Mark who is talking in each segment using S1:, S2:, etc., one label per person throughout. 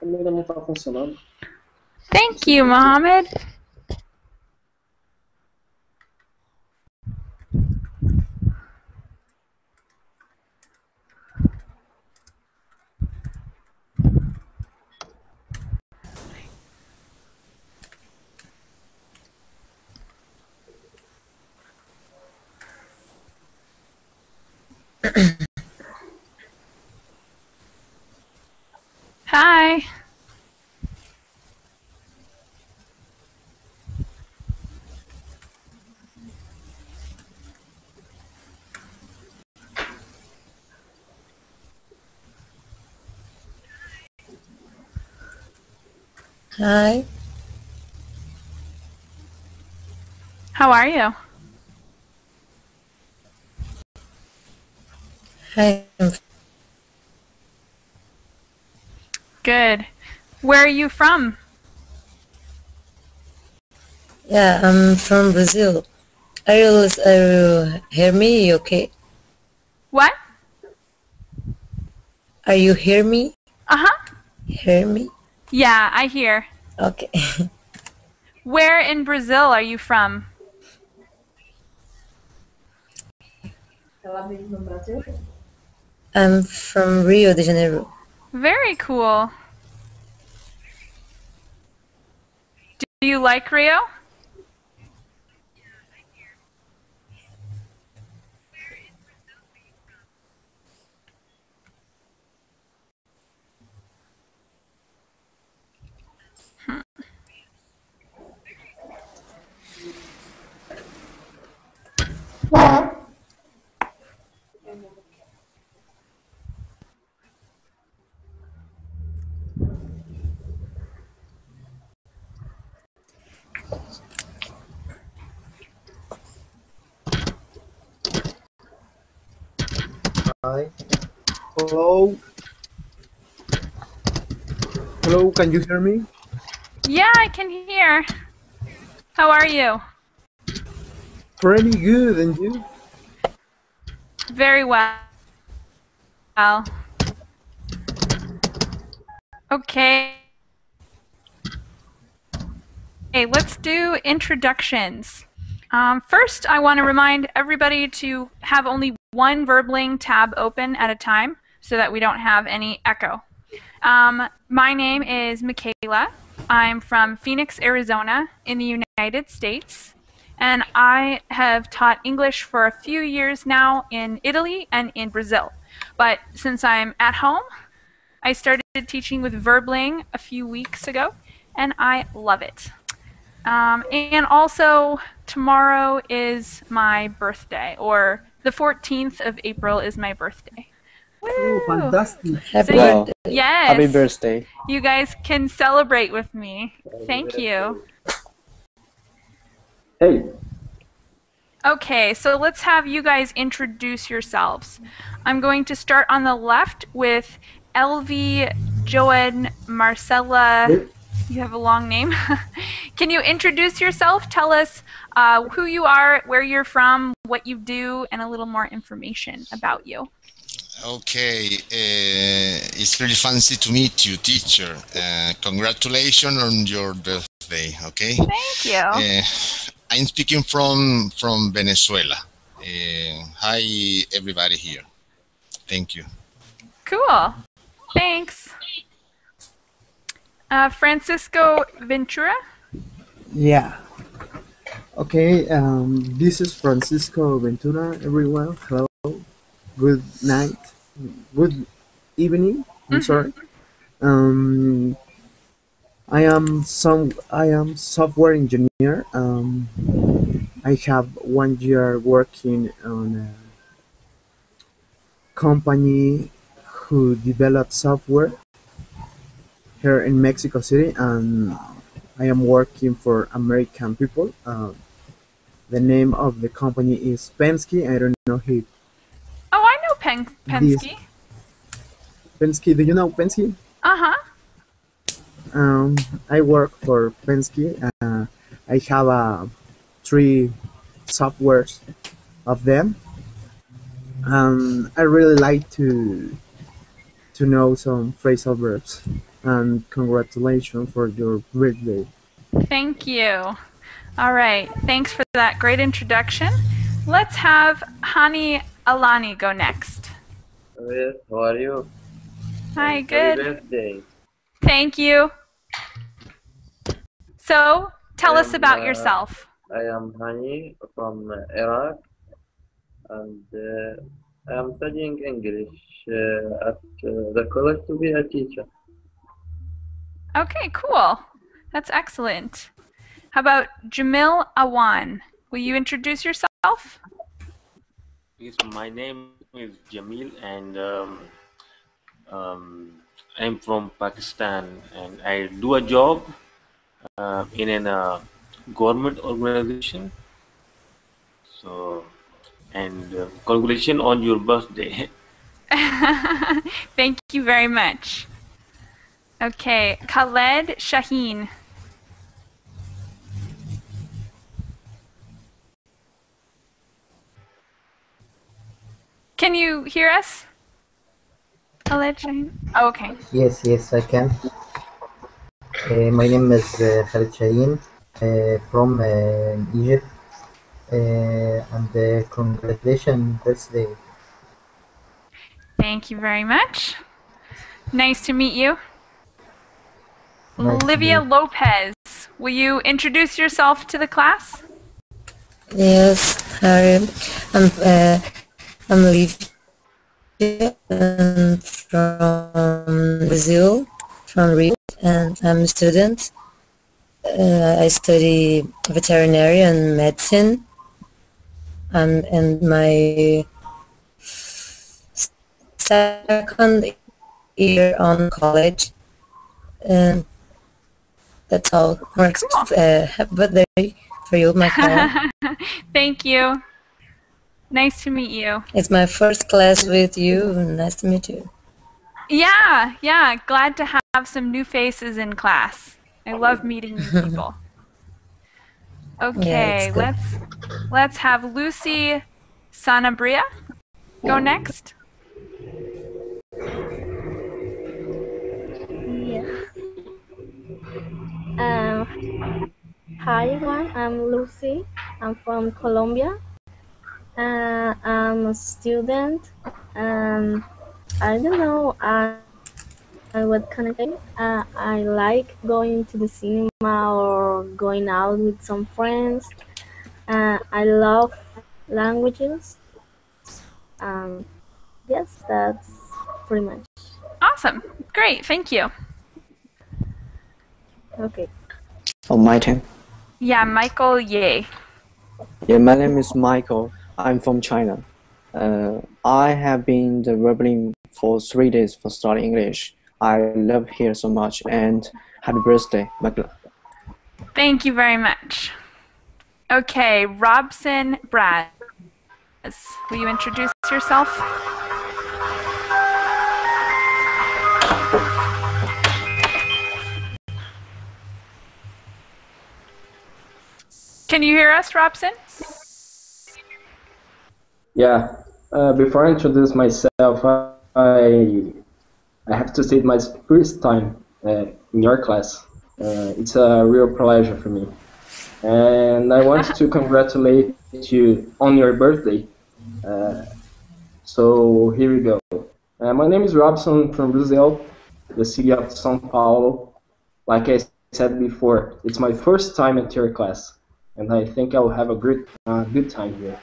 S1: Ainda não está funcionando.
S2: Thank you, Mohammed. Hi.
S3: Hi.
S2: How are you?
S3: Hi.
S2: Good. Where are you from?
S3: Yeah, I'm from Brazil. Are you hear me? Okay.
S2: What?
S3: Are you hear me?
S2: Uh-huh.
S3: Hear me?
S2: Yeah, I hear.
S3: Okay.
S2: Where in Brazil are you from?
S3: I'm from Rio de Janeiro.
S2: Very cool. Do you like Rio?
S1: Hi. Hello. Hello, can you hear me?
S2: Yeah, I can hear. How are you?
S1: Pretty good, and you?
S2: Very well. Okay. Okay, let's do introductions. First, I want to remind everybody to have only one Verbling tab open at a time so that we don't have any echo. My name is Michaela. I'm from Phoenix, Arizona in the United States, and I have taught English for a few years now in Italy and in Brazil. But since I'm at home, I started teaching with Verbling a few weeks ago, and I love it. And also, tomorrow is my birthday, or the 14th of April is my birthday. Woo!
S1: Oh, fantastic.
S3: Happy
S2: So
S3: birthday.
S2: yes.
S4: Happy birthday.
S2: You guys can celebrate with me. Thank you.
S1: Hey.
S2: Okay, so let's have you guys introduce yourselves. I'm going to start on the left with Elvie, Joan, Marcella. You have a long name. Can you introduce yourself? Tell us who you are, where you're from, what you do, and a little more information about you.
S5: Okay, it's really fancy to meet you, teacher. Congratulations on your birthday, okay?
S2: Thank you.
S5: I'm speaking from Venezuela. Hi, everybody here. Thank you.
S2: Cool. Thanks. Francisco Ventura.
S1: Yeah. Okay, this is Francisco Ventura, everyone. Hello. Good night. Good evening. I'm sorry. Um, I am software engineer. I have 1 year working on a company who develops software here in Mexico City, and I am working for American people. The name of the company is Penske. I don't know if
S2: Oh, I know
S1: this
S2: Penske.
S1: Penske. Do you know Penske?
S2: Uh-huh.
S1: I work for Penske. I have 3 softwares of them. I really like to know some phrasal verbs. And congratulations for your birthday.
S2: Thank you. All right. Thanks for that great introduction. Let's have Hani Alani go next.
S4: Yes, how are you?
S2: Hi,
S4: Happy
S2: good.
S4: birthday.
S2: Thank you. So, tell us about
S4: I
S2: yourself.
S4: am Hani from Iraq, and I am studying English at the college to be a teacher.
S2: Okay, cool. That's excellent. How about Jamil Awan? Will you introduce yourself?
S6: Yes, my name is Jamil, and I'm from Pakistan, and I do a job in a government organization. So, and congratulations on your birthday.
S2: Thank you very much. Okay, Khaled Shaheen. Can you hear us? Khaled Shaheen? Oh, okay.
S7: Yes, I can. My name is Khalid Shaheen from Egypt, and congratulations birthday.
S2: Thank you very much. Nice to meet you.
S7: Nice to
S2: Olivia
S7: meet
S2: Lopez, will you introduce yourself to the class?
S3: Yes, Harry. I'm Olivia. I'm from Brazil, from Rio, and I'm a student. I study veterinary and medicine. I'm in my second year on college. And that's all. Happy birthday for you, Michaela.
S2: Thank you. Nice to meet you.
S3: It's my first class with you. Nice to meet you.
S2: Yeah. Glad to have some new faces in class. I love meeting new people. Okay,
S3: Yeah,
S2: let's have Lucy Sanabria go next.
S8: Yeah. Hi everyone, I'm Lucy. I'm from Colombia. I'm a student. I don't know what can I say. I like going to the cinema or going out with some friends. I love languages. Yes, that's pretty much.
S2: Awesome. Great. Thank you.
S8: Okay.
S9: Oh, my turn.
S2: Yeah, Michael Ye.
S9: Yeah, my name is Michael. I'm from China. I have been traveling for 3 days for studying English. I love here so much, and happy birthday, Michaela.
S2: Thank you very much. Okay, Robson Braz. Will you introduce yourself? Can you hear us, Robson?
S10: Yeah. Before I introduce myself, I have to say my first time in your class. It's a real pleasure for me, and I want to congratulate you on your birthday. So here we go. My name is Robson from Brazil, the city of São Paulo. Like I said before, it's my first time in theory class, and I think I'll have a good time here.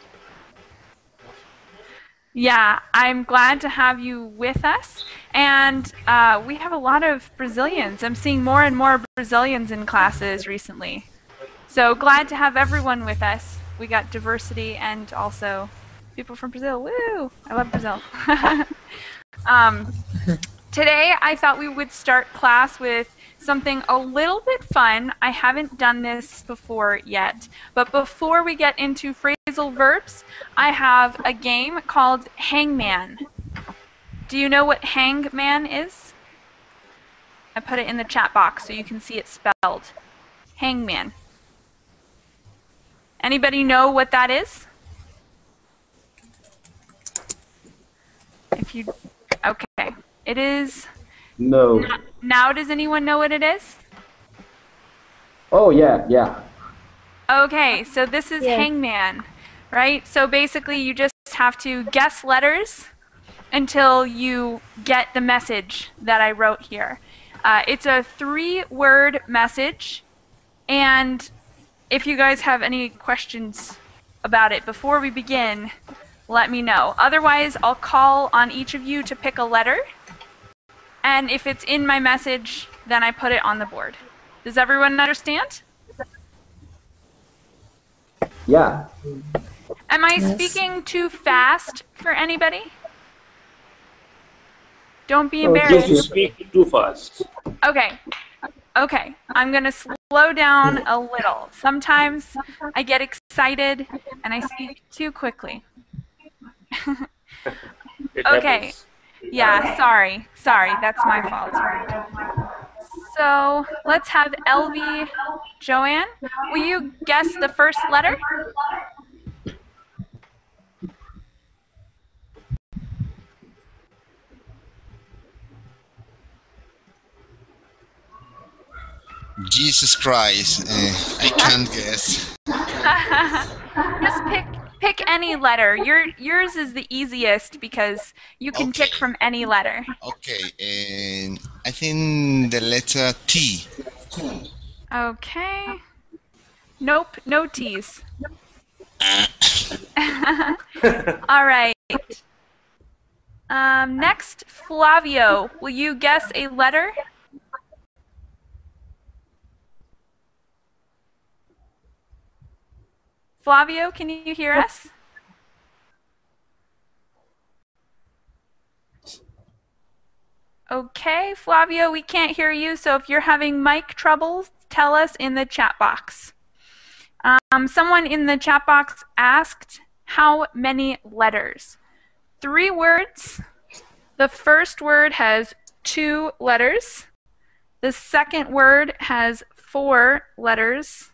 S2: Yeah, I'm glad to have you with us. And we have a lot of Brazilians. I'm seeing more and more Brazilians in classes recently. So glad to have everyone with us. We got diversity and also people from Brazil. Woo! I love Brazil. Today, I thought we would start class with something a little bit fun. I haven't done this before yet. But before we get into phrasal verbs, I have a game called Hangman. Do you know what hangman is? I put it in the chat box so you can see it spelled. Hangman. Anybody know what that is? If you, okay. It is.
S10: No.
S2: Now does anyone know what it is?
S10: Oh, yeah.
S2: Okay, so this is hangman, right? So basically you just have to guess letters until you get the message that I wrote here. It's a 3-word message, and if you guys have any questions about it before we begin, let me know. Otherwise, I'll call on each of you to pick a letter, and if it's in my message, then I put it on the board. Does everyone understand?
S10: Yeah.
S2: Am I speaking too fast for anybody? Don't be embarrassed.
S6: You speak too fast.
S2: Okay. I'm going to slow down a little. Sometimes I get excited and I speak too quickly. Okay. Yeah, sorry. That's my fault. So let's have LV. Joanne, will you guess the first letter?
S5: Jesus Christ, I can't guess.
S2: Just pick any letter. Yours is the easiest because you can pick from any letter.
S5: Okay, and I think the letter T.
S2: Okay. Nope, no T's. All right. Next, Flavio, will you guess a letter? Flavio, can you hear us? Okay, Flavio, we can't hear you, so if you're having mic troubles, tell us in the chat box. Someone in the chat box asked, how many letters? 3 words. The first word has 2 letters. The second word has 4 letters.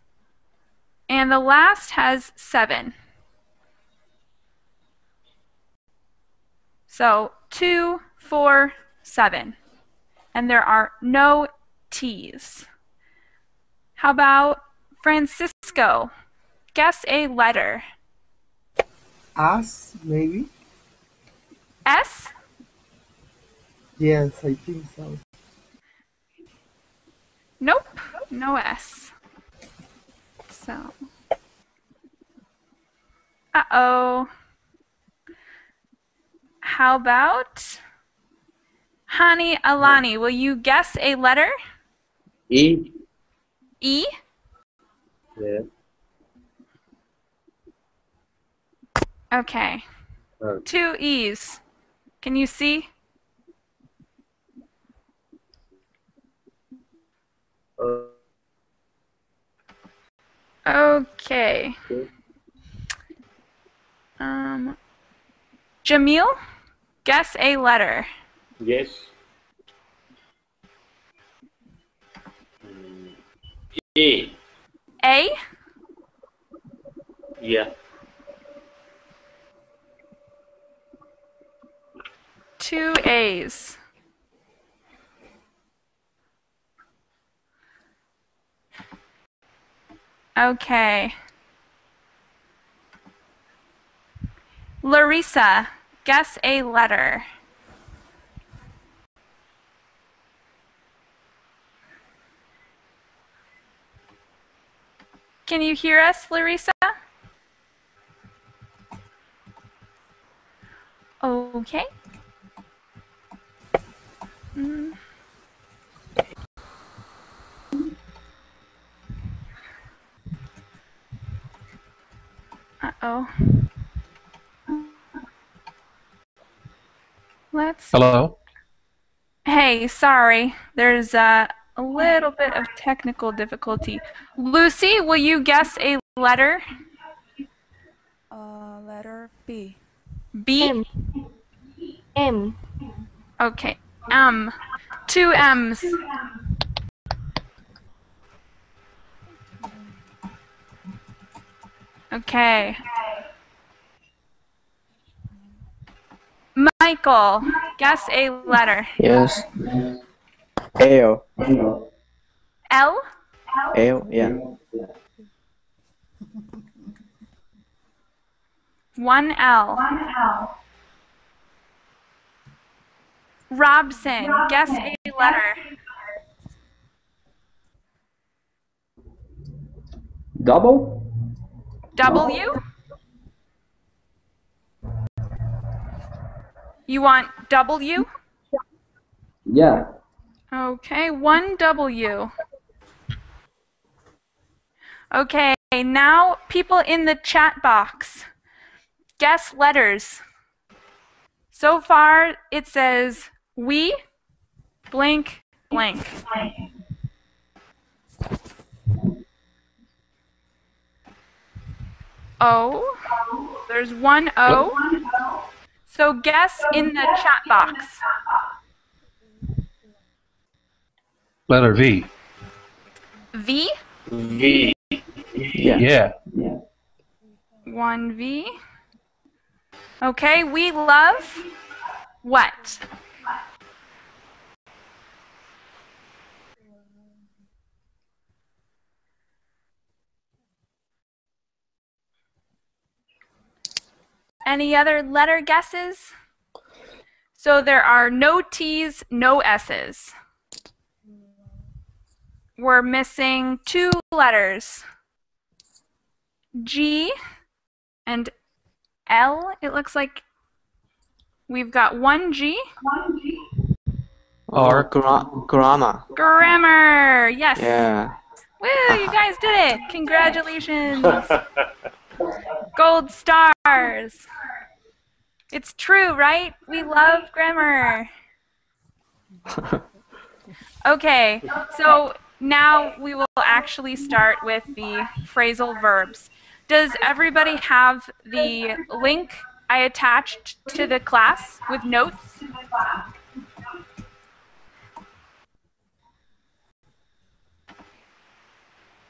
S2: And the last has 7. So 2, 4, 7. And there are no T's. How about Francisco? Guess a letter.
S1: S, maybe?
S2: S?
S1: Yes, I think so.
S2: Nope, no S. So, uh-oh. How about Hani Alani? Will you guess a letter?
S4: E.
S2: E?
S4: Yeah.
S2: Okay. 2 E's. Can you see? Okay. Jamil, guess a letter.
S6: Yes. A.
S2: A?
S6: Yeah.
S2: 2 A's. Okay. Larissa, guess a letter. Can you hear us, Larissa? Okay. Uh-oh. Let's...
S11: Hello?
S2: Hey, sorry. There's a little bit of technical difficulty. Lucy, will you guess a letter?
S12: Letter B.
S2: B?
S8: M. M.
S2: Okay. M. 2 M's. Okay. Michael, guess a letter.
S9: Yes. L.
S2: L?
S9: L, yeah.
S2: 1 L. Robson, guess a letter.
S10: Double?
S2: W? You want W?
S10: Yeah.
S2: Okay, 1 W. Okay, now people in the chat box, guess letters. So far it says we blank blank. O. There's 1 O. So guess in the chat box.
S11: Letter V.
S2: V?
S6: V.
S11: Yeah.
S2: 1 V. Okay, we love what? Any other letter guesses? So there are no T's, no S's. We're missing 2 letters. G and L. It looks like we've got 1 G.
S9: Or grammar.
S2: Grammar. Yes.
S9: Yeah.
S2: Woo, you guys did it. Congratulations. Gold stars. It's true, right? We love grammar. Okay, so now we will actually start with the phrasal verbs. Does everybody have the link I attached to the class with notes?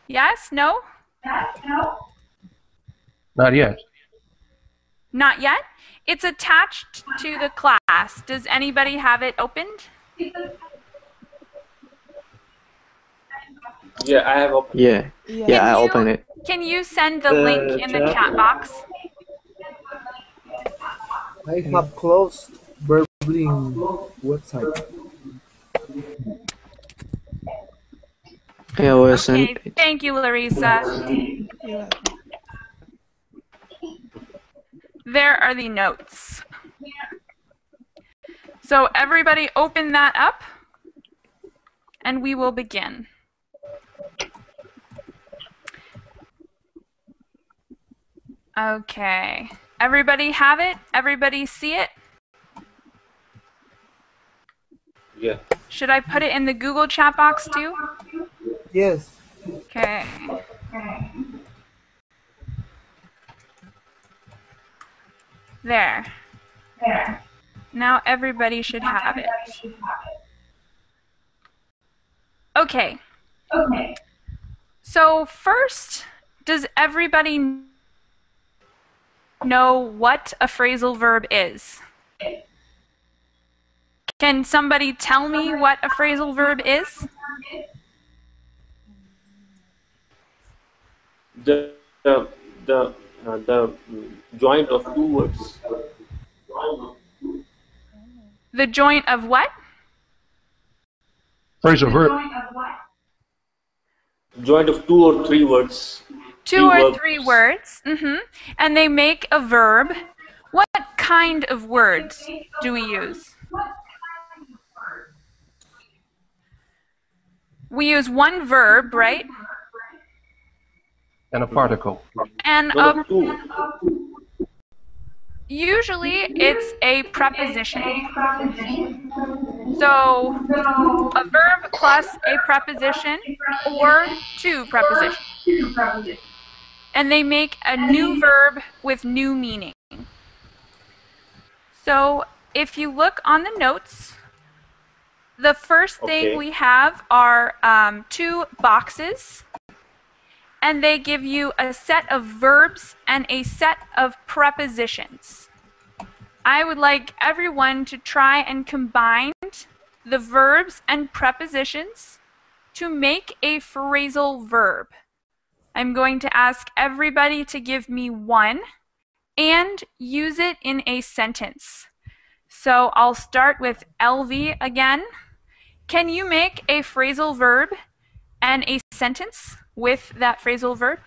S2: Yes? No?
S11: Not yet.
S2: Not yet? It's attached to the class. Does anybody have it opened?
S6: Yeah, I have opened.
S9: Yeah, I open it.
S2: Can you send the link in the chat box?
S1: I have closed Verbling website.
S9: Yeah, I will send
S2: Okay,
S9: it.
S2: thank you, Larissa. There are the notes. So everybody open that up, and we will begin. Okay. Everybody have it? Everybody see it?
S6: Yeah.
S2: Should I put it in the Google chat box too?
S1: Yes.
S2: Okay. There. Now everybody should have it. Okay. So first, does everybody know what a phrasal verb is? Can somebody tell me what a phrasal verb is?
S6: The joint of 2 words.
S2: The joint of what?
S11: Phrasal verb.
S6: Joint of 2 or 3 words.
S2: Two or three words. And they make a verb. What kind of words do we use? We use one verb, right?
S11: And a particle.
S2: And usually it's a preposition. So a verb plus a preposition or two prepositions. And they make a new verb with new meaning. So if you look on the notes, the first thing we have are two boxes, and they give you a set of verbs and a set of prepositions. I would like everyone to try and combine the verbs and prepositions to make a phrasal verb. I'm going to ask everybody to give me one and use it in a sentence. So I'll start with LV again. Can you make a phrasal verb and a sentence with that phrasal verb?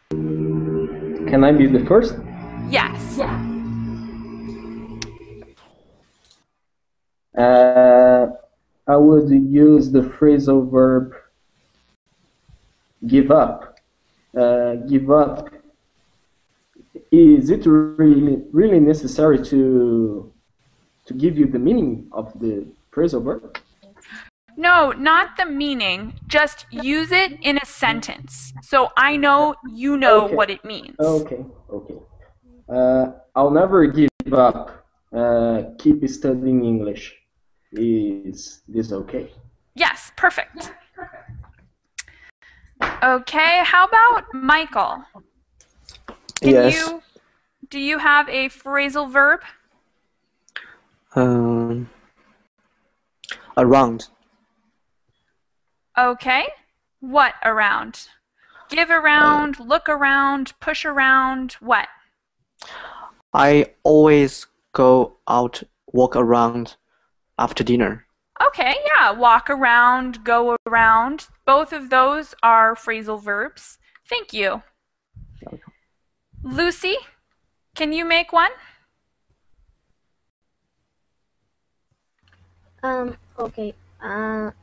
S10: Can I be the first?
S2: Yes.
S10: I would use the phrasal verb give up. Give up. Is it really necessary to give you the meaning of the phrasal verb?
S2: No, not the meaning. Just use it in a sentence. So I know you know what it means.
S10: Okay. I'll never give up. Keep studying English. Is this okay?
S2: Yes, perfect. Okay, how about Michael? Do you have a phrasal verb?
S9: Around.
S2: Okay. What around? Give around, look around, push around, what?
S9: I always go out, walk around after dinner.
S2: Okay, yeah, walk around, go around. Both of those are phrasal verbs. Thank you. Lucy, can you make one?
S8: Okay.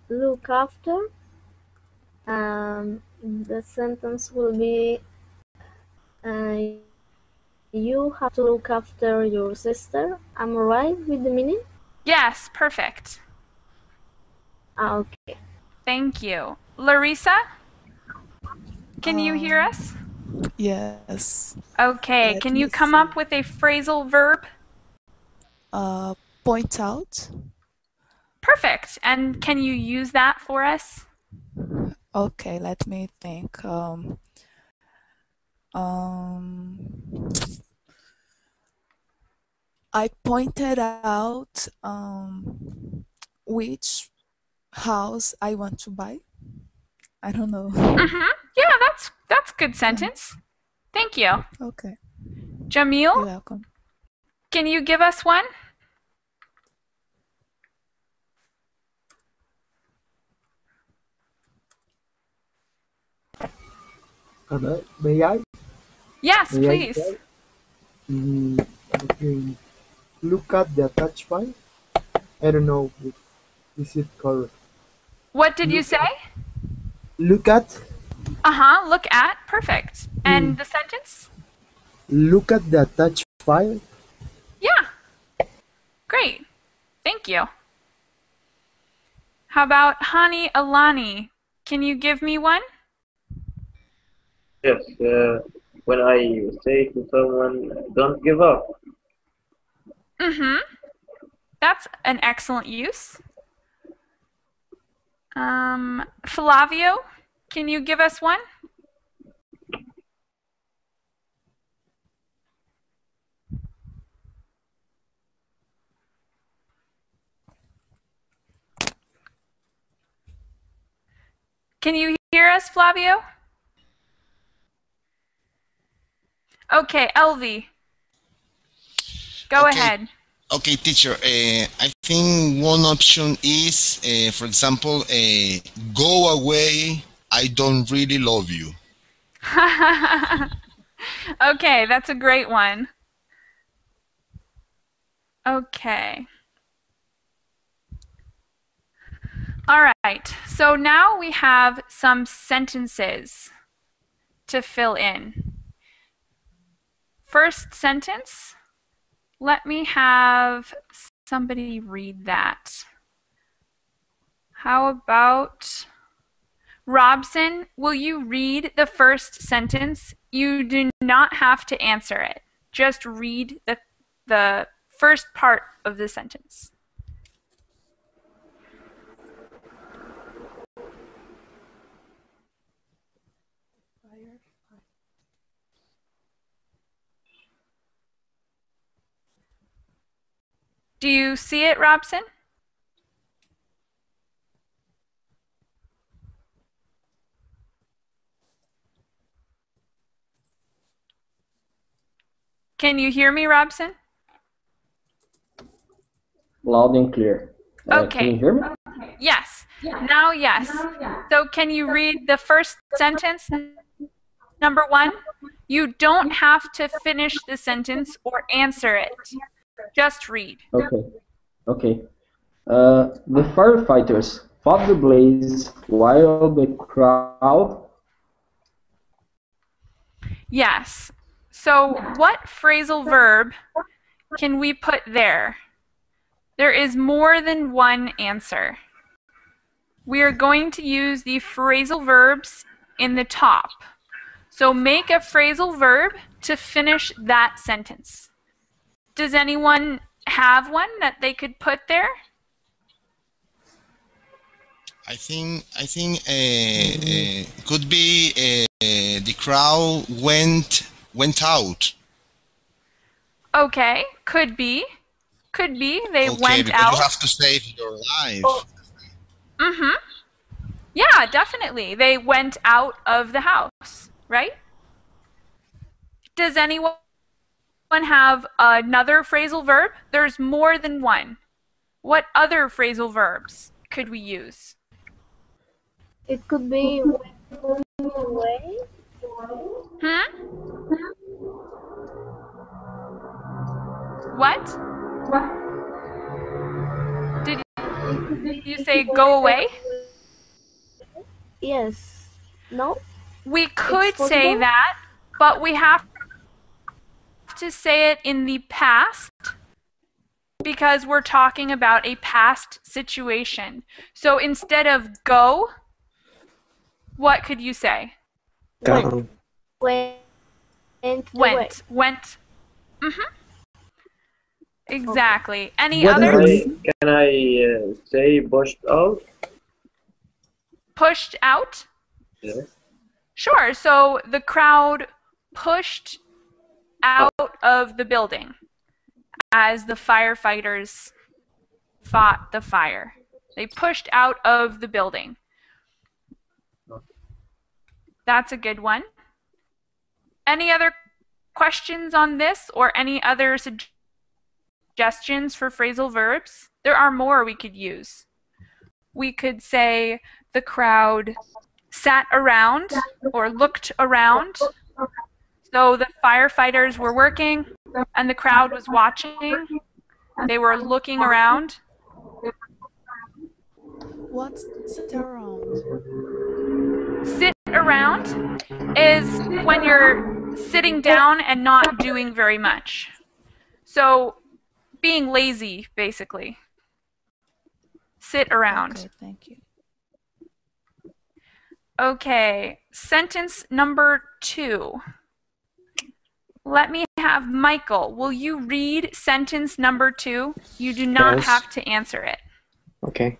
S8: Look after. The sentence will be, you have to look after your sister. Am I right with the meaning?
S2: Yes, perfect.
S8: Okay.
S2: Thank you. Larissa, can you hear us?
S12: Yes.
S2: Okay, can you come up with a phrasal verb?
S12: Point out.
S2: Perfect. And can you use that for us?
S12: Okay, let me think. I pointed out which house I want to buy. I don't know.
S2: Yeah, that's a good sentence. Thank you.
S12: Okay.
S2: Jamil?
S12: You're welcome.
S2: Can you give us one?
S1: May I?
S2: Yes, please.
S1: Okay. Look at the attached file. I don't know. Is it correct?
S2: What did you say?
S1: Look at.
S2: Look at. Perfect. And the sentence?
S1: Look at the attached file.
S2: Yeah. Great. Thank you. How about Hani Alani? Can you give me one?
S4: Yes. When I say to someone, don't give up.
S2: That's an excellent use. Flavio, can you give us one? Can you hear us, Flavio? Okay, Elvie. Go ahead.
S5: Okay, teacher. I think one option is, for example, go away I don't really love you.
S2: Okay, that's a great one. Okay. All right, so now we have some sentences to fill in. First sentence, let me have somebody read that. How about Robson, will you read the first sentence? You do not have to answer it. Just read the first part of the sentence. Do you see it, Robson? Can you hear me, Robson?
S10: Loud and clear.
S2: Okay.
S10: Can you hear me?
S2: Yes. Now, yes. So can you read the first sentence, number 1? You don't have to finish the sentence or answer it. Just read.
S10: Okay. Okay. The firefighters fought the blaze while the crowd.
S2: Yes. So what phrasal verb can we put there? There is more than one answer. We are going to use the phrasal verbs in the top. So make a phrasal verb to finish that sentence. Does anyone have one that they could put there?
S5: I think could be the crowd went out.
S2: Okay, could be. Could be they
S5: Okay,
S2: went
S5: because
S2: out.
S5: you have to save your life.
S2: Mm-hmm. Yeah, definitely. They went out of the house, right? Does anyone have another phrasal verb? There's more than one. What other phrasal verbs could we use?
S8: It could be went away.
S2: What? Did you say go away?
S8: Yes. No?
S2: We could say that, but we have to say it in the past because we're talking about a past situation. So instead of go, what could you say?
S3: Gone.
S8: Went.
S2: Went. Mm-hmm. Exactly. Any
S1: What
S2: others?
S4: Can I say pushed out?
S2: Pushed out?
S4: Yes.
S2: Sure. So the crowd pushed out of the building as the firefighters fought the fire. They pushed out of the building. That's a good one. Any other questions on this or any other suggestions for phrasal verbs? There are more we could use. We could say the crowd sat around or looked around. So the firefighters were working and the crowd was watching. They were looking around.
S12: What's sit around?
S2: Sit around is when you're sitting down and not doing very much. So being lazy, basically. Sit around.
S12: Okay, thank you.
S2: Okay, sentence number 2. Let me have Michael. Will you read sentence number 2? You do not
S9: Yes.
S2: have to answer it.
S9: Okay.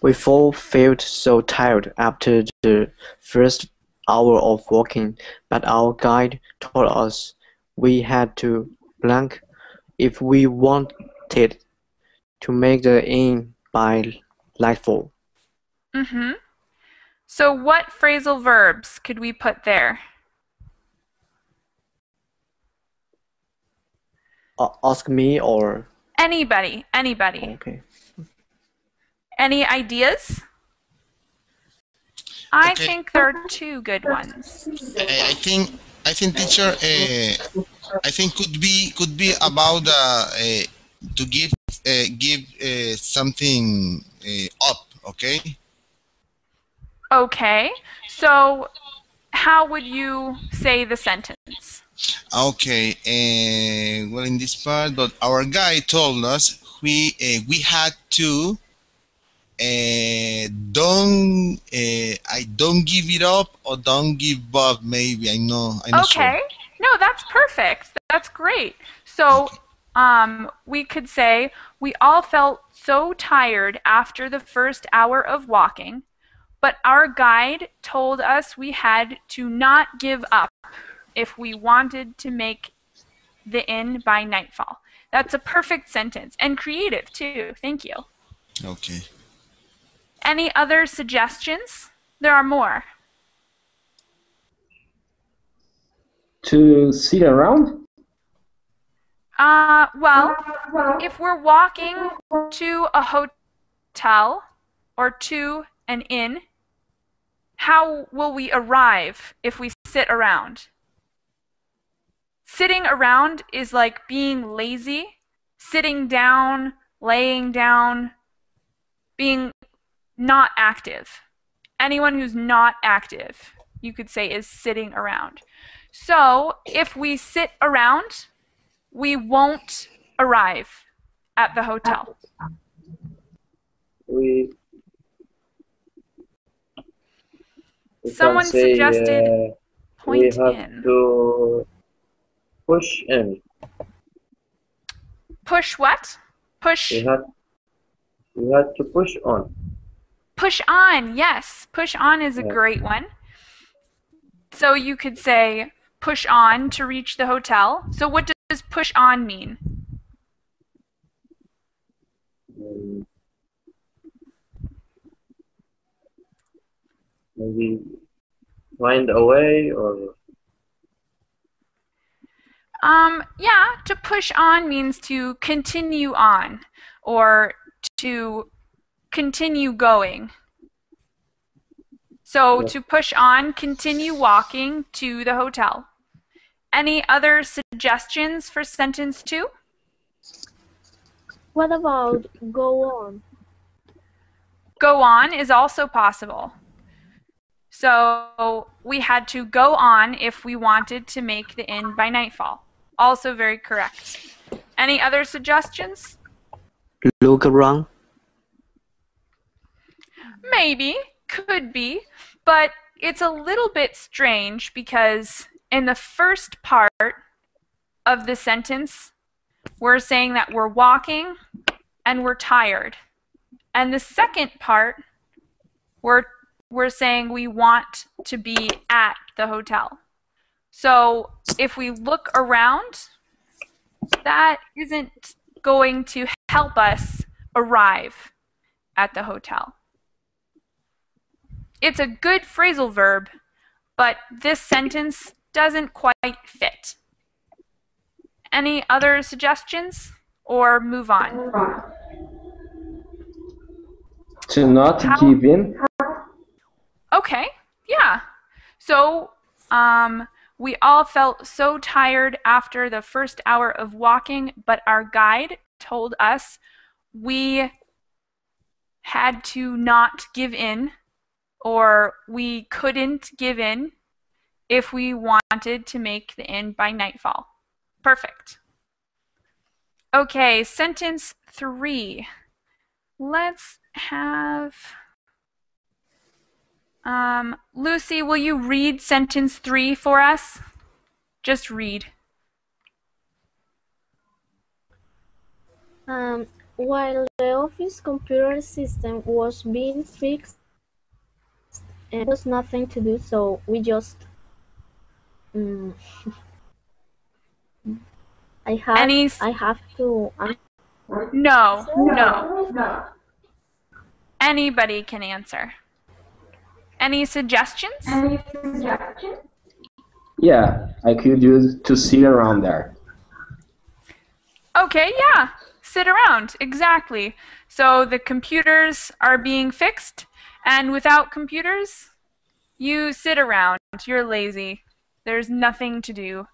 S9: We all felt so tired after the first hour of walking, but our guide told us we had to blank if we wanted to make the inn by nightfall.
S2: Mm-hmm. So what phrasal verbs could we put there?
S9: Ask me or...
S2: Anybody.
S9: Okay.
S2: Any ideas? I
S5: Okay.
S2: think there are two good ones.
S5: I think teacher. I think could be about to give something up. Okay.
S2: Okay, so how would you say the sentence?
S5: Okay. Well, in this part, but our guy told us we had to don't I don't give it up or don't give up. Maybe I'm not sure.
S2: Okay, no, that's perfect. That's great. So we could say we all felt so tired after the first hour of walking, but our guide told us we had to not give up if we wanted to make the inn by nightfall. That's a perfect sentence and creative too. Thank you.
S5: Okay.
S2: Any other suggestions? There are more.
S10: To sit around?
S2: Well, if we're walking to a hotel or to an inn, how will we arrive if we sit around? Sitting around is like being lazy, sitting down, laying down, being not active. Anyone who's not active, you could say, is sitting around. So if we sit around, we won't arrive at the hotel.
S4: We
S2: Someone
S4: can say
S2: suggested
S4: we
S2: point
S4: have
S2: in.
S4: to push in.
S2: Push what? Push.
S4: We had to push on.
S2: Push on, yes. Push on is a great one. So you could say push on to reach the hotel. So what does push on mean?
S4: Maybe find a way or
S2: Yeah, to push on means to continue on or to continue going. So to push on, continue walking to the hotel. Any other suggestions for sentence 2?
S8: What about go on?
S2: Go on is also possible. So we had to go on if we wanted to make the inn by nightfall. Also very correct. Any other suggestions?
S9: Look around.
S2: Maybe, could be, but it's a little bit strange because in the first part of the sentence, we're saying that we're walking and we're tired. And the second part, we're saying we want to be at the hotel. So if we look around, that isn't going to help us arrive at the hotel. It's a good phrasal verb, but this sentence doesn't quite fit. Any other suggestions or move on?
S10: To not give in?
S2: Okay, yeah. So we all felt so tired after the first hour of walking, but our guide told us we had to not give in, or we couldn't give in if we wanted to make the inn by nightfall. Perfect. Okay, sentence 3. Let's have Lucy, will you read sentence 3 for us? Just read.
S8: While the office computer system was being fixed, there was nothing to do, so we just I have to
S2: No. Anybody can answer. Any suggestions?
S10: Yeah, I could use to sit around there.
S2: Okay, yeah. Sit around, exactly. So the computers are being fixed, and without computers, You sit around. You're lazy. There's nothing to do.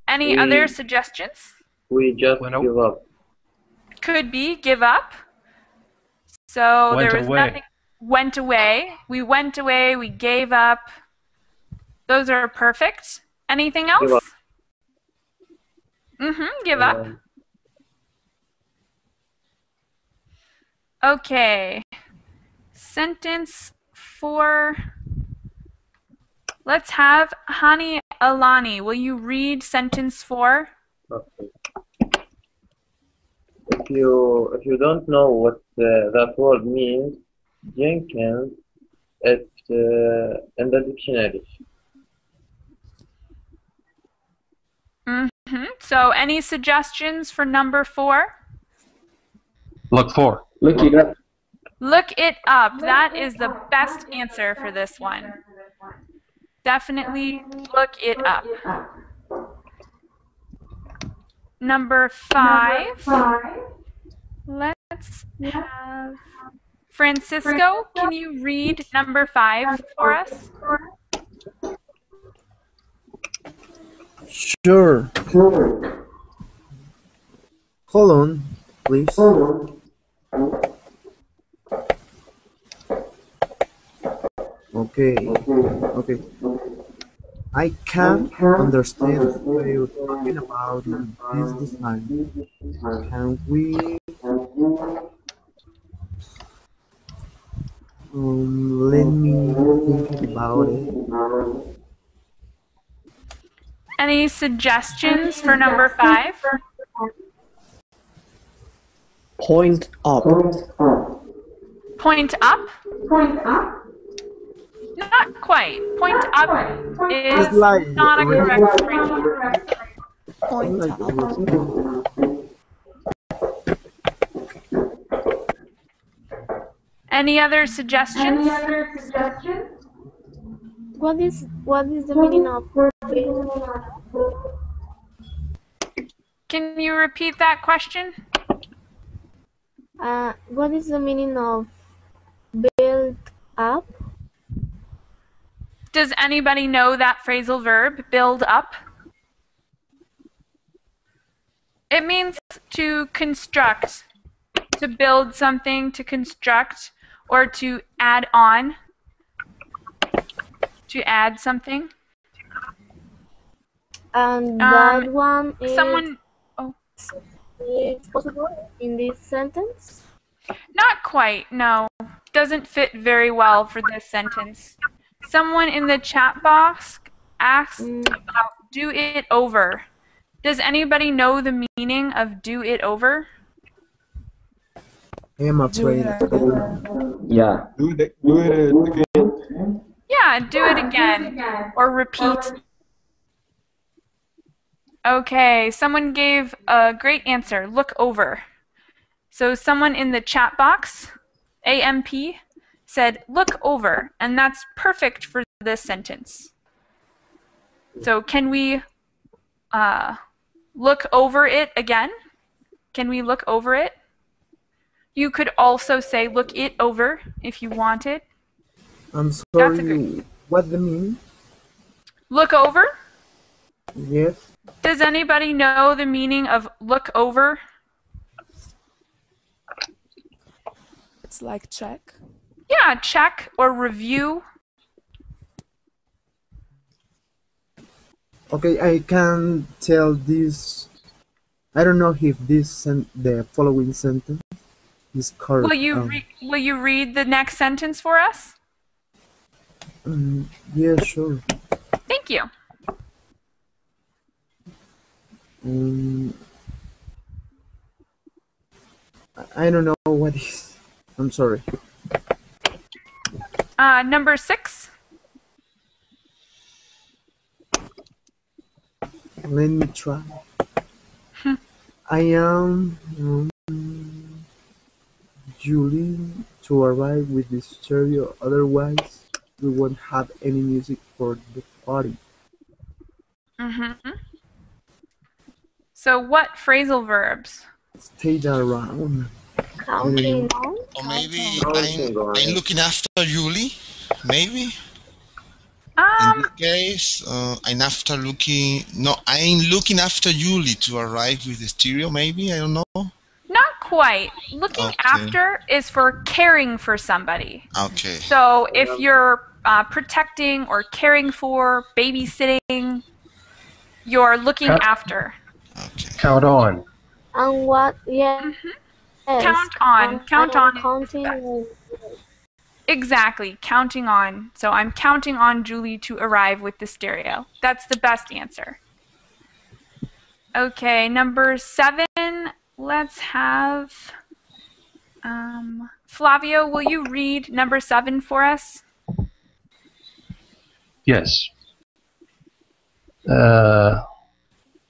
S2: Any
S4: We
S2: other suggestions?
S4: we just
S11: Went,
S4: give up.
S2: Could be give up. So
S11: went
S2: there was
S11: away.
S2: nothing. Went away. We went away. We gave up. Those are perfect. Anything
S4: Give
S2: else?
S4: up.
S2: Give up. Okay. Sentence 4. Let's have Hani Alani. Will you read sentence 4?
S4: Okay. If you don't know what that word means, Jenkins it in the dictionary.
S2: So any suggestions for number 4?
S11: Look for.
S10: Look it up.
S2: Look it up. That is the best answer for this one. Definitely look it up. Number 5. Let's have Francisco. Can you read number 5 for us?
S1: Sure. Hold on, please. Okay. I can't understand what you're talking about in this design. Can we let me think about it?
S2: Any suggestions for number 5?
S9: Point up.
S2: Point up? Not quite. Point up is
S1: It's like
S2: not a correct phrase.
S12: Point up.
S2: Any other suggestions?
S8: What is the meaning of build?
S2: Can you repeat that question?
S8: What is the meaning of build up?
S2: Does anybody know that phrasal verb, build up? It means to construct, to build something, to construct, or to add on, to add something.
S8: And that one is
S2: It's
S8: possible in this sentence?
S2: Not quite, no. Doesn't fit very well for this sentence. Someone in the chat box asked about do it over. Does anybody know the meaning of do it over?
S1: I am afraid.
S10: Yeah.
S9: Do it again.
S2: Yeah, do it again. Or repeat. Okay, someone gave a great answer. Look over. So someone in the chat box, AMP, said look over, and that's perfect for this sentence. So can we look over it again? Can we look over it? You could also say look it over if you wanted.
S1: I'm sorry, what the mean?
S2: Look over?
S1: Yes.
S2: Does anybody know the meaning of look over?
S12: It's like check.
S2: Yeah, check or review.
S1: Okay, I can tell this. I don't know if the following sentence is correct.
S2: Will you read the next sentence for us?
S1: Yeah, sure.
S2: Thank you.
S1: I don't know what is. I'm sorry.
S2: Number 6.
S1: Let me try. I am Julie to arrive with the stereo, otherwise we won't have any music for the party.
S2: So what phrasal verbs?
S1: Stay around.
S8: Counting on?
S5: Or maybe I'm looking after Julie, maybe? In this case, I'm after looking. No, I'm looking after Julie to arrive with the stereo. Maybe I don't know.
S2: Not quite. Looking
S5: Okay.
S2: after is for caring for somebody.
S5: Okay.
S2: So if you're protecting or caring for, babysitting, you're looking
S11: Count,
S2: after.
S11: count on.
S8: And what? Yes.
S2: Count on. Count on.
S8: Counting.
S2: Exactly. Counting on. So I'm counting on Julie to arrive with the stereo. That's the best answer. Okay, number 7. Let's have Flavio, will you read number 7 for us?
S11: Yes.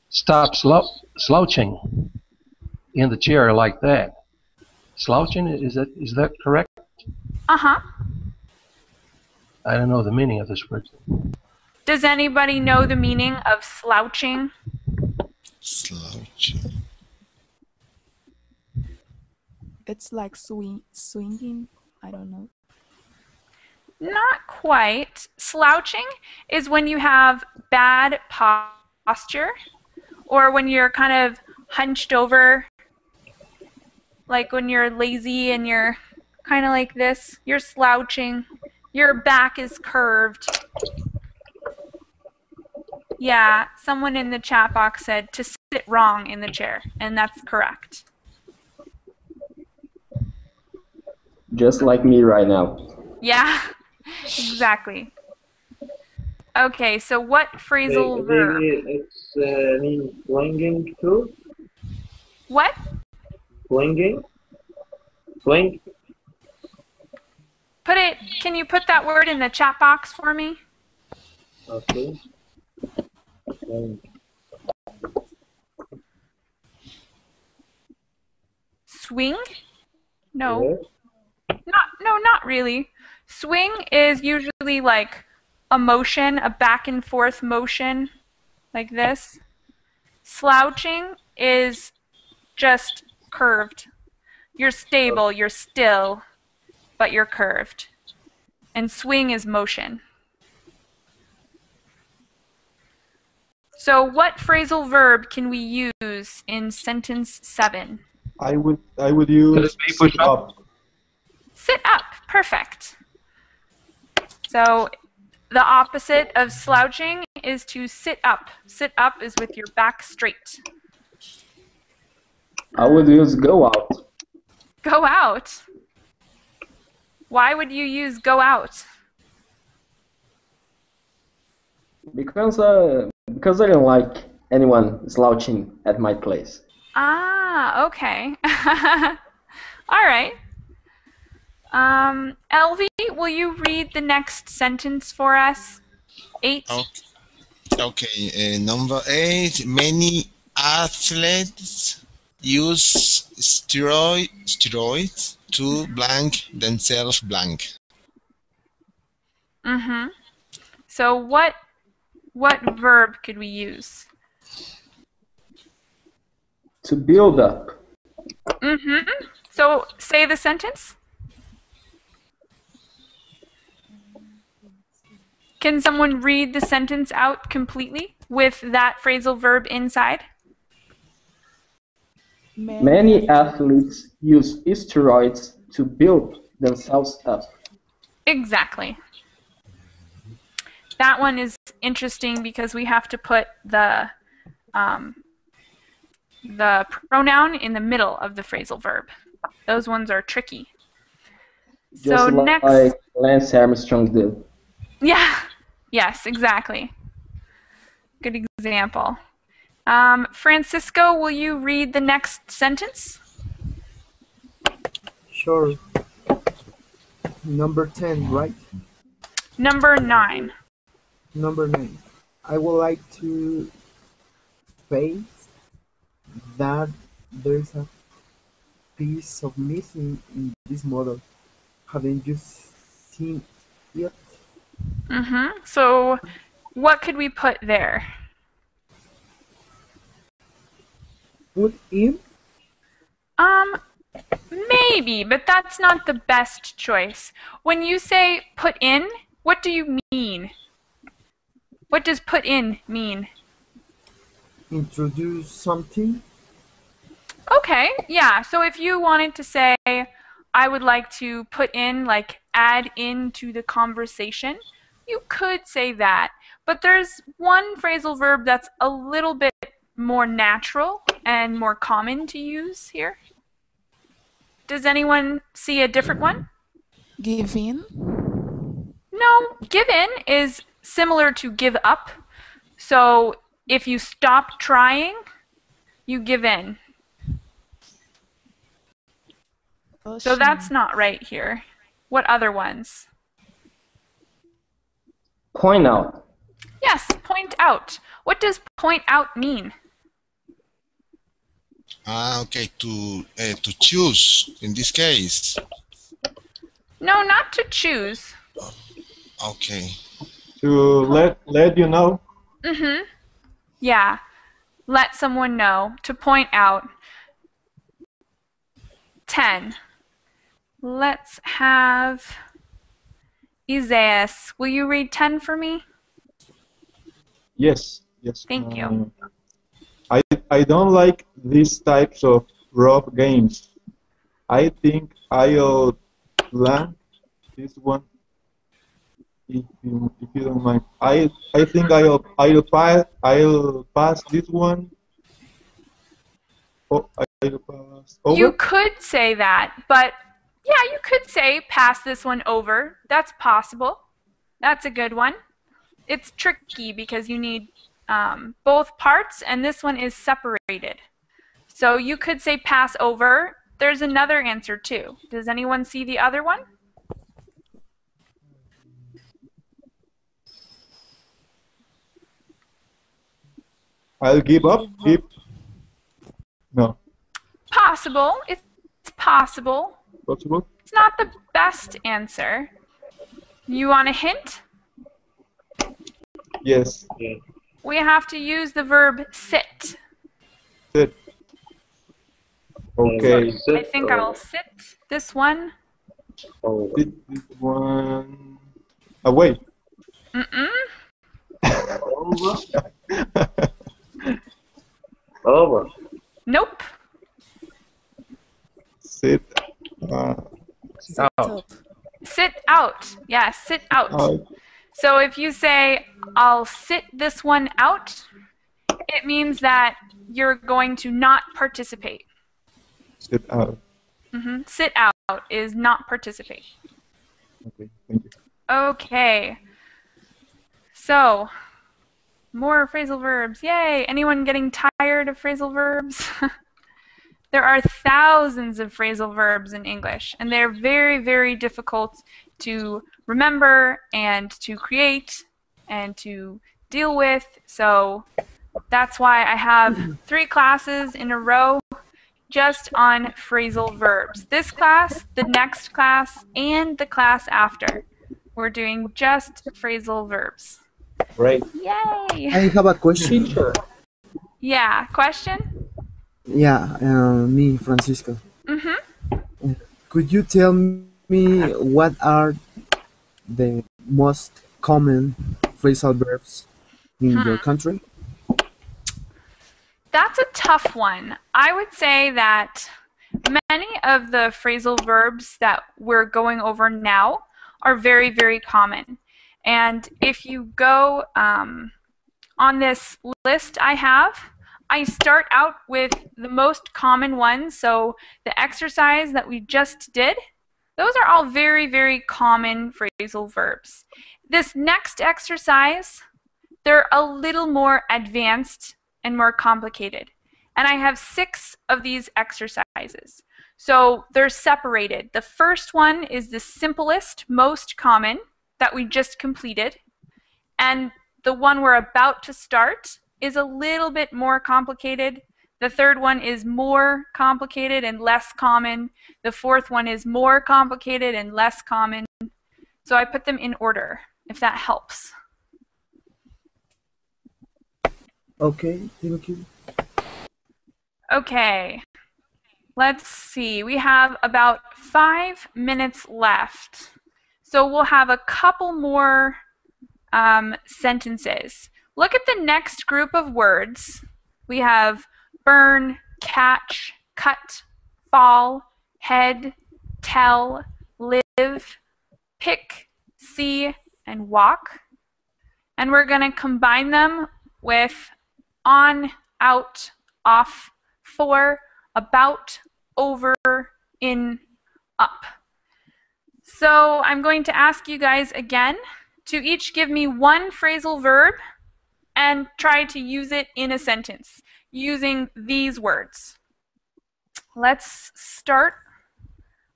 S11: Stop slouching in the chair like that. Slouching, is that correct?
S2: Uh-huh.
S11: I don't know the meaning of this word.
S2: Does anybody know the meaning of slouching?
S5: Slouching.
S12: It's like swinging. I don't know.
S2: Not quite. Slouching is when you have bad posture or when you're kind of hunched over, like when you're lazy and you're kind of like this. You're slouching. Your back is curved. Yeah, someone in the chat box said to sit wrong in the chair, and that's correct.
S10: Just like me right now.
S2: Yeah, exactly. Okay, so what phrasal verb?
S4: It's means swinging too.
S2: What?
S4: Swinging. Swing.
S2: Can you put that word in the chat box for me?
S4: Okay.
S2: Swing? No.
S4: Yes.
S2: Not really. Swing is usually like a motion, a back and forth motion, like this. Slouching is just curved. You're stable, you're still, but you're curved. And swing is motion. So what phrasal verb can we use in sentence 7?
S13: I would use sit up.
S2: Sit up. Perfect. So the opposite of slouching is to sit up. Sit up is with your back straight.
S10: I would use go out.
S2: Go out. Why would you use go out?
S10: Because I don't like anyone slouching at my place.
S2: Ah, okay. All right. Elvie, will you read the next sentence for us? 8.
S5: Okay. Number 8. Many athletes use steroids to blank themselves blank.
S2: Mm-hmm. So what verb could we use?
S10: To build up.
S2: Mm-hmm. So say the sentence. Can someone read the sentence out completely with that phrasal verb inside?
S10: Many athletes use steroids to build themselves up.
S2: Exactly. That one is interesting because we have to put the pronoun in the middle of the phrasal verb. Those ones are tricky.
S10: Just
S2: So
S10: like
S2: next,
S10: Lance Armstrong did.
S2: yeah, yes, exactly. Good example. Francisco, will you read the next sentence?
S1: Sure. Number 10, right?
S2: Number 9.
S1: Number 9. I would like to say that there's a piece of missing in this model. Haven't you seen it?
S2: Mm-hmm. So what could we put there?
S1: Put in?
S2: Maybe, but that's not the best choice. When you say put in, what do you mean? What does put in mean?
S1: Introduce something.
S2: Okay, yeah. So if you wanted to say, I would like to put in, like, add into the conversation, you could say that. But there's one phrasal verb that's a little bit more natural and more common to use here. Does anyone see a different one?
S12: Give in.
S2: No, give in is similar to give up. So if you stop trying, you give in. So that's not right here. What other ones?
S10: Point out.
S2: Yes, point out. What does point out mean?
S5: Okay, to choose in this case.
S2: No, not to choose.
S5: Okay.
S13: To let you know.
S2: Mm-hmm. Yeah. Let someone know. To point out. 10. Let's have Isaias. Will you read 10 for me?
S13: Yes.
S2: Thank you.
S13: I don't like these types of rough games. I think I'll blank this one if you don't mind. I think I'll pass this one. Oh, I'll pass over.
S2: You could say that, but yeah, you could say pass this one over. That's possible. That's a good one. It's tricky because you need both parts, and this one is separated. So you could say pass over. There's another answer too. Does anyone see the other one?
S13: I'll give up. No.
S2: Possible. It's possible.
S13: Possible?
S2: It's not the best answer. You want a hint?
S13: Yes.
S2: We have to use the verb sit.
S13: Sit. Okay.
S2: I think I'll sit this one.
S13: Sit this one away.
S4: Over.
S2: Nope.
S13: Sit.
S11: Out.
S2: Sit out. Yeah, sit out. So if you say, I'll sit this one out, it means that you're going to not participate.
S13: Sit out.
S2: Sit out is not participate.
S13: Okay, thank you.
S2: Okay. So, more phrasal verbs. Yay! Anyone getting tired of phrasal verbs? There are thousands of phrasal verbs in English, and they're very, very difficult to remember and to create and to deal with. So that's why I have 3 classes in a row just on phrasal verbs. This class, the next class, and the class after. We're doing just phrasal verbs.
S13: Great.
S2: Yay!
S1: I have a question.
S13: Teacher.
S2: Yeah, question?
S1: Yeah, me, Francisco.
S2: Mm-hmm.
S1: Could you tell me what are the most common phrasal verbs in your country?
S2: That's a tough one. I would say that many of the phrasal verbs that we're going over now are very, very common. And if you go on this list I start out with the most common ones. So the exercise that we just did, those are all very, very common phrasal verbs. This next exercise, they're a little more advanced and more complicated. And I have 6 of these exercises. So they're separated. The first one is the simplest, most common that we just completed. And the one we're about to start is a little bit more complicated. The third one is more complicated and less common. The fourth one is more complicated and less common. So I put them in order, if that helps.
S1: Okay, thank you.
S2: Okay, let's see. We have about 5 minutes left. So we'll have a couple more sentences. Look at the next group of words. We have burn, catch, cut, fall, head, tell, live, pick, see, and walk. And we're going to combine them with on, out, off, for, about, over, in, up. So I'm going to ask you guys again to each give me one phrasal verb and try to use it in a sentence using these words. Let's start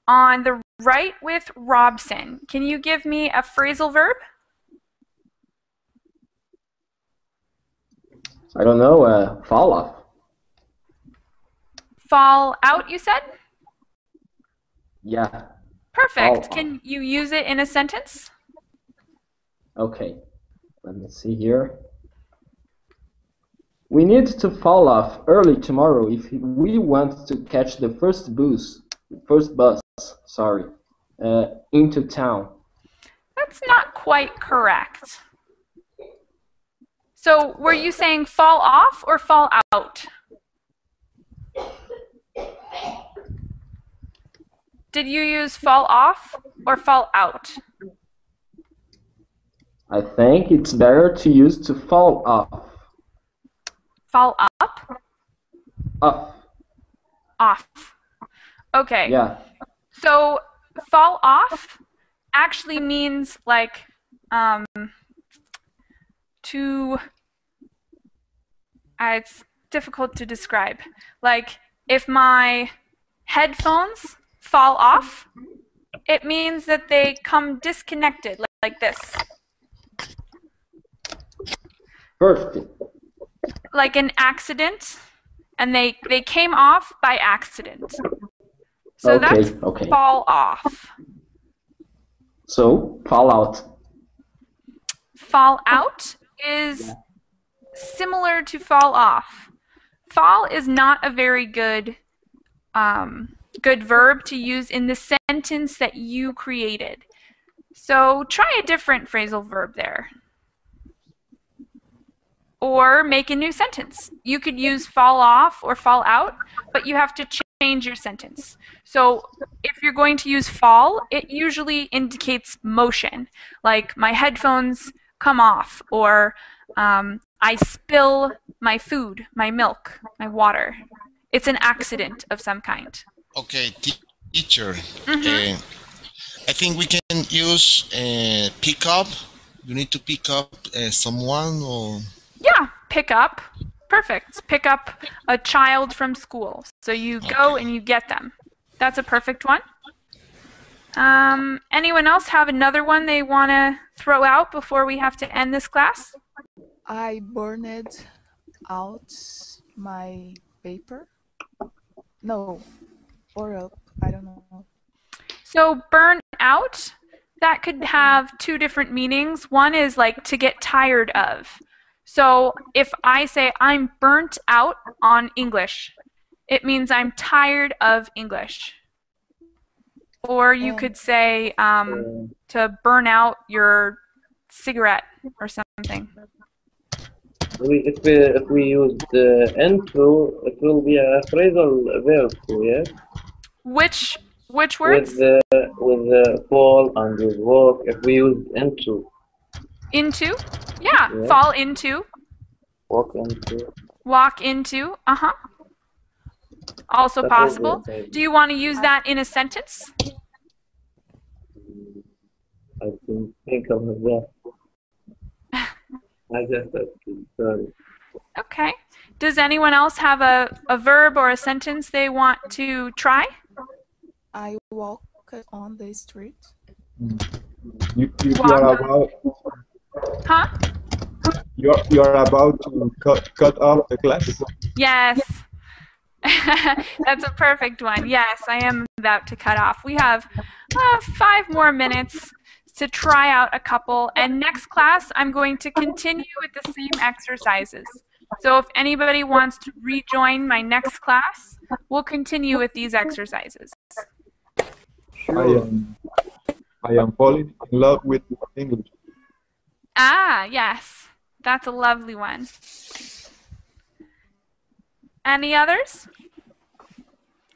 S2: on the right with Robson. Can you give me a phrasal verb?
S10: I don't know, fall off.
S2: Fall out, you said?
S10: Yeah.
S2: Perfect. Can you use it in a sentence?
S10: Okay, let me see here. We need to fall off early tomorrow if we want to catch the first bus, into town.
S2: That's not quite correct. So were you saying fall off or fall out? Did you use fall off or fall out?
S10: I think it's better to use to fall off.
S2: Fall up?
S10: Off.
S2: Off. Okay.
S10: Yeah.
S2: So fall off actually means like it's difficult to describe. Like if my headphones fall off, it means that they come disconnected like this.
S10: Perfect.
S2: Like an accident, and they came off by accident. So that's fall off.
S10: So fall out.
S2: Fall out is similar to fall off. Fall is not a very good verb to use in the sentence that you created. So try a different phrasal verb there. Or make a new sentence. You could use fall off or fall out, but you have to change your sentence. So if you're going to use fall, it usually indicates motion, like my headphones come off, or I spill my food, my milk, my water. It's an accident of some kind.
S5: Okay, teacher. I think we can use pick up. You need to pick up someone or...
S2: Yeah, pick up. Perfect. Pick up a child from school. So you go and you get them. That's a perfect one. Anyone else have another one they want to throw out before we have to end this class?
S12: I burned out my paper. No, or up. I don't know.
S2: So burn out, that could have two different meanings. One is like to get tired of. So if I say I'm burnt out on English, it means I'm tired of English. Or you could say to burn out your cigarette or something.
S4: If we use the into, it will be a phrasal verb too, yes?
S2: Which words?
S4: With the fall and with walk, if we use into.
S2: Into? Yeah. Fall into.
S4: Walk into.
S2: Walk into. Also
S4: That
S2: possible. Do you want to use that in a sentence?
S4: I didn't think of that. I just sorry.
S2: Okay. Does anyone else have a verb or a sentence they want to try?
S12: I walk on the street.
S13: You are about.
S2: Huh?
S13: You're about to cut off the class.
S2: Yes. That's a perfect one. Yes, I am about to cut off. We have 5 more minutes to try out a couple, and next class I'm going to continue with the same exercises. So if anybody wants to rejoin my next class, we'll continue with these exercises.
S13: I am falling in love with English.
S2: Ah, yes. That's a lovely one. Any others?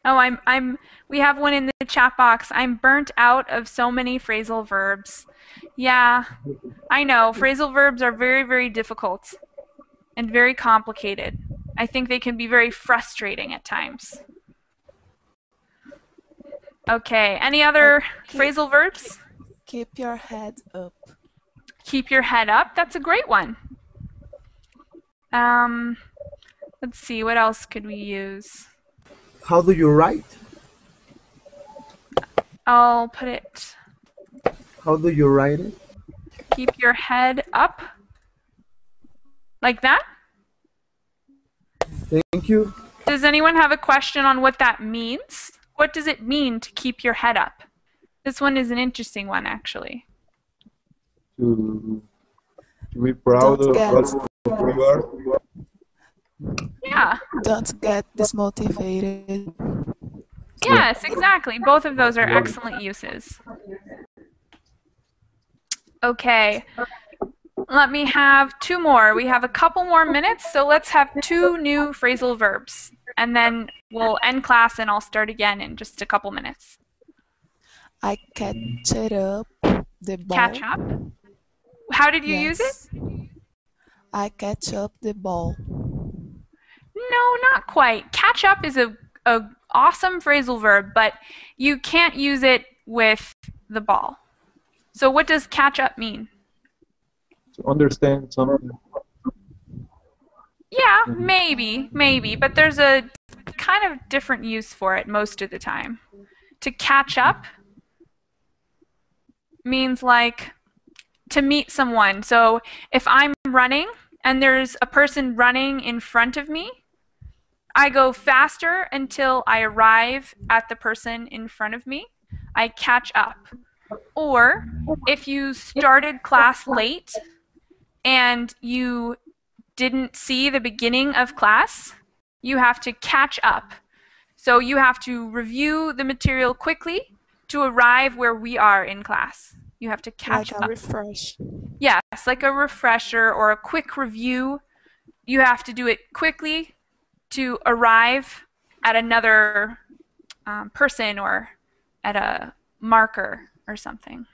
S2: Oh, we have one in the chat box. I'm burnt out of so many phrasal verbs. Yeah, I know. Phrasal verbs are very, very difficult and very complicated. I think they can be very frustrating at times. Okay, any other phrasal verbs?
S12: Keep your head up.
S2: Keep your head up. That's a great one. Let's see, what else could we use?
S1: How do you write?
S2: I'll put it.
S1: How do you write it?
S2: Keep your head up. Like that?
S1: Thank you.
S2: Does anyone have a question on what that means? What does it mean to keep your head up? This one is an interesting one, actually.
S13: To be proud of what you are.
S2: Yeah.
S12: Don't get dismotivated.
S2: Yes, exactly. Both of those are excellent uses. Okay. Let me have two more. We have a couple more minutes, so let's have two new phrasal verbs. And then we'll end class and I'll start again in just a couple minutes.
S12: I catch it up the ball.
S2: Catch up? How did you use it?
S12: I catch up the ball.
S2: No, not quite. Catch up is a awesome phrasal verb, but you can't use it with the ball. So what does catch up mean?
S13: To understand something.
S2: Yeah, maybe, but there's a kind of different use for it most of the time. To catch up means like to meet someone. So if I'm running and there's a person running in front of me, I go faster until I arrive at the person in front of me. I catch up. Or if you started class late and you didn't see the beginning of class, you have to catch up. So you have to review the material quickly to arrive where we are in class. You have to catch up.
S12: Like a refresh.
S2: Yes, like a refresher or a quick review. You have to do it quickly to arrive at another person or at a marker or something.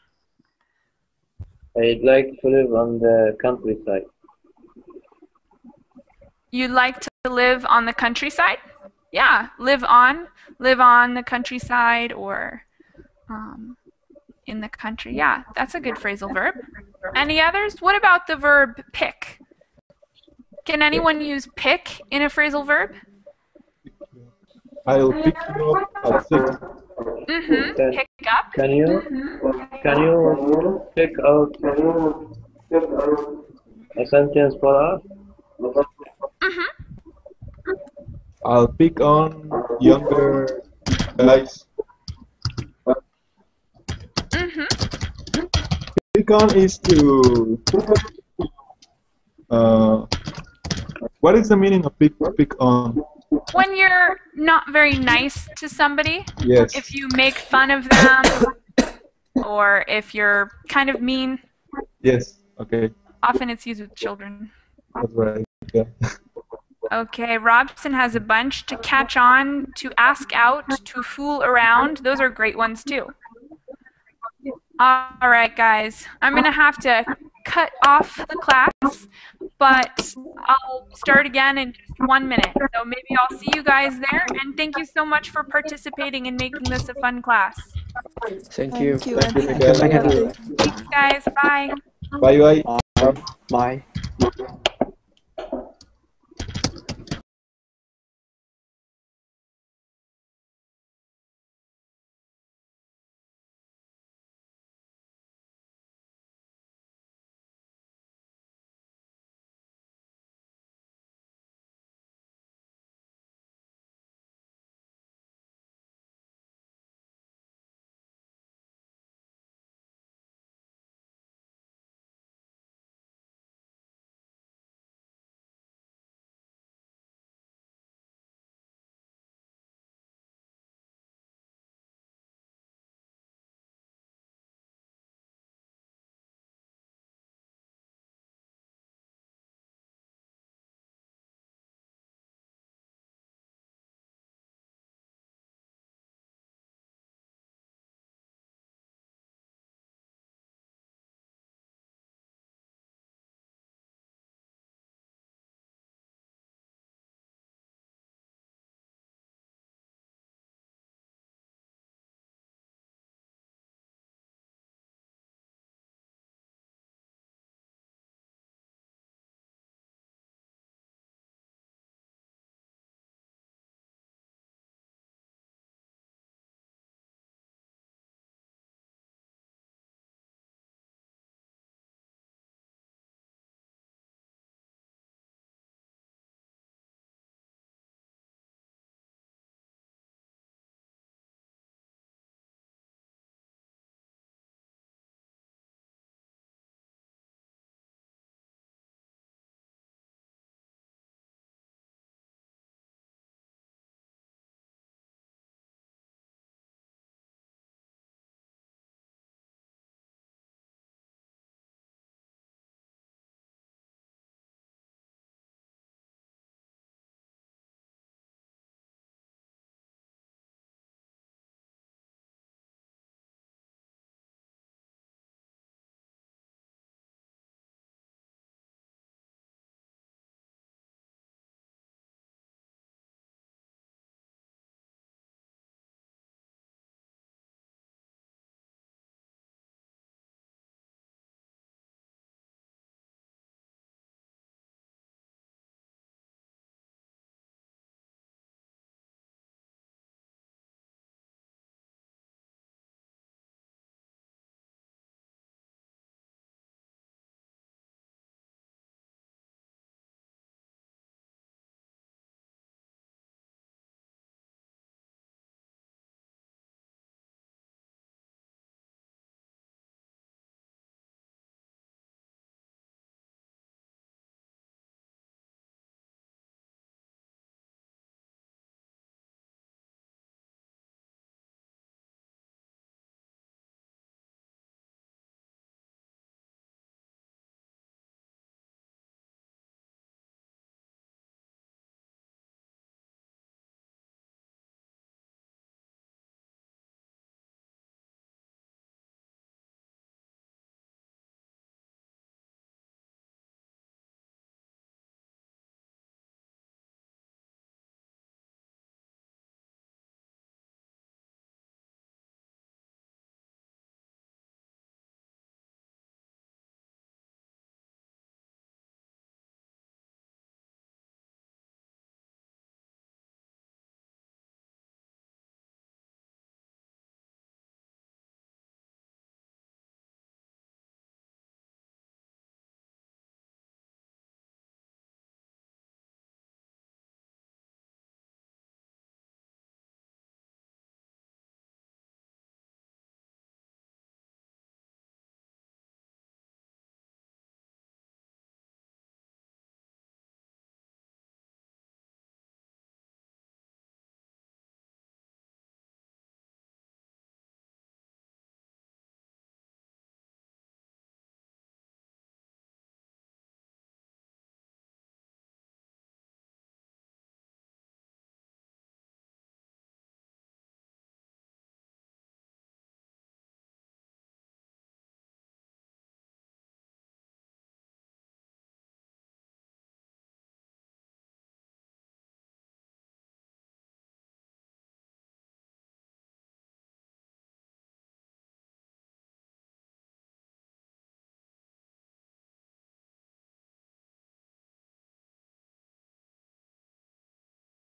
S4: I'd like to live on the countryside.
S2: You'd like to live on the countryside? Yeah, live on the countryside or in the country. Yeah, that's a good phrasal verb. Any others? What about the verb pick? Can anyone use pick in a phrasal verb?
S13: I'll pick you up at 6.
S2: Pick up.
S4: Can you pick out a sentence for us?
S13: I'll pick on younger guys. Pick on is to. What is the meaning of pick on?
S2: When you're not very nice to somebody,
S13: Yes.
S2: if you make fun of them, or if you're kind of mean.
S13: Yes. Okay.
S2: Often it's used with children.
S13: That's right. Yeah.
S2: Okay, Robson has a bunch. To catch on, to ask out, to fool around. Those are great ones too. All right, guys. I'm going to have to cut off the class, but I'll start again in just 1 minute. So maybe I'll see you guys there. And thank you so much for participating and making this a fun class.
S9: Thank you.
S12: Thank you.
S9: Thank you.
S2: Thanks, guys. Bye.
S13: Bye bye.
S9: Bye.